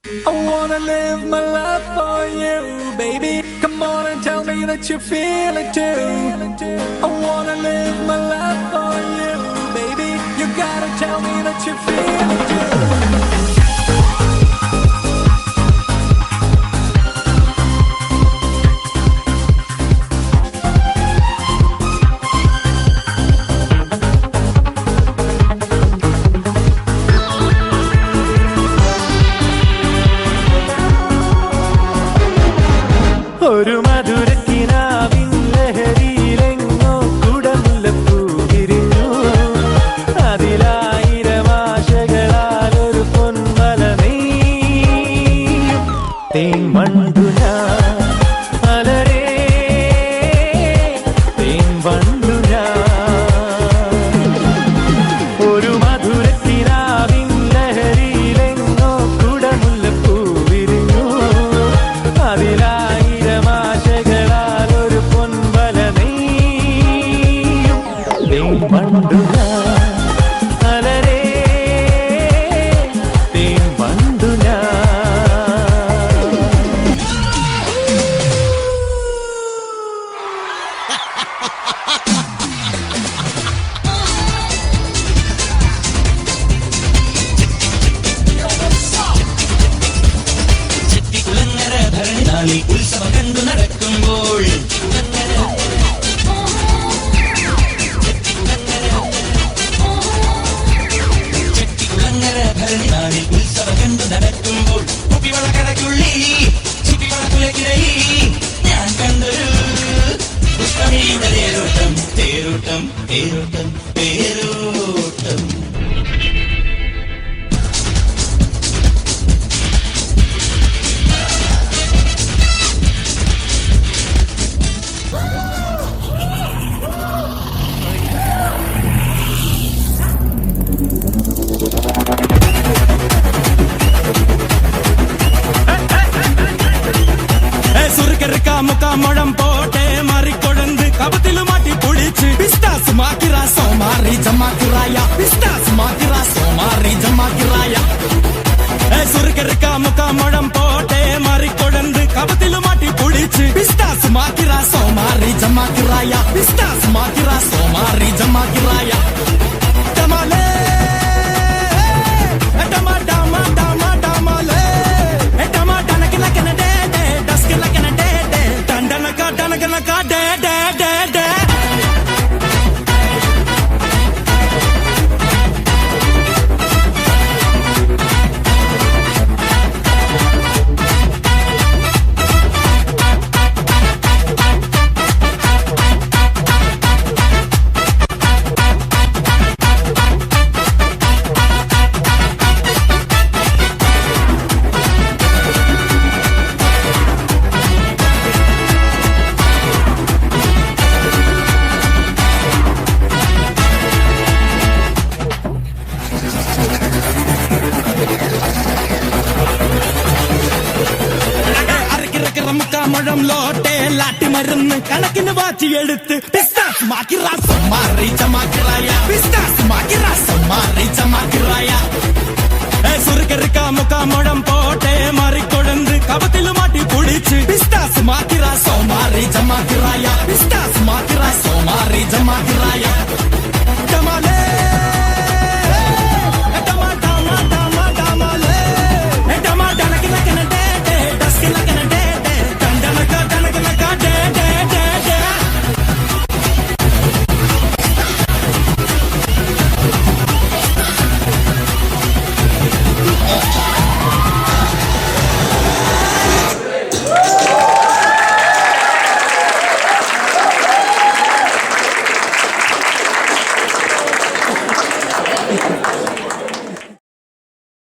I wanna live my life for you, baby. Come on and tell me that you feel it too. I wanna live my life for you, baby. You gotta tell me that you feel it too. ഒരു മധുരക്കിനാവിൻ ലഹരിയിലെങ്ങോ കുടമുല്ലപ്പൂ വിരിഞ്ഞു. അതിലായിരം ആശകളാൽ ഒരു പൊൻവല നെയ്യും. തേൻ വണ്ടു ഞാൻ മലരേ, തേൻ വണ്ടു ഞാൻ. ഒരു മധുരക്കിനാവിൻ ലഹരിയിലെങ്ങോ കുടമുല്ലപ്പൂ വിരിഞ്ഞു. അതിലാ ഉത്സവം കണ്ടു നടക്കുമ്പോൾ ചെട്ടികുളങ്ങര ഭരണിനാളിൽ ഉത്സവം കണ്ടു നടക്കുമ്പോൾ കുപ്പിവളക്കടയ്ക്കുള്ളിൽ ചുറ്റിവളക്കുലക്കിടയിൽ ഞാൻ കണ്ടൊരു പുഷ്പമിഴിയുടെ തേരോട്ടം തേരോട്ടം തേരോട്ടം തേരോട്ടം. മുഖമുഴം പോട്ടെ മറിക്കൊഴന്ത് കപത്തില് മാറ്റി പൊളിച്ച് പിസ്താസ് മാക്കിറ സോമാറി ജമാക്കിറായ പിസ്താസ് മാക്കിറ സോമാറി ജമാക്കിറായ സുറുക്കെറുക്ക മുഖമുഴം പോട്ടെ മറിക്കൊഴന്ത് കപത്തില് മാറ്റി പൊളിച്ച് പിസ്താസ് മാക്കിറ സോമാറി ജമാക്കിറായ പിസ്താസ് മാക്കിറ സോമാറി ജമാക്കിറായ. ടമാലേ ടമാ ടമാ ടമാ ടമാലേ ടമാ ടനക്കില കനഡേ ഡസ്കില കനഡേ Naka de de de de. മുഴം ലോട്ടെ ലാട്ടി മരുന്ന് കണക്കിന് വാറ്റി എടുത്ത് പിസ്താസ് മാക്കിറാ സോമാറി ജമാക്കിറായ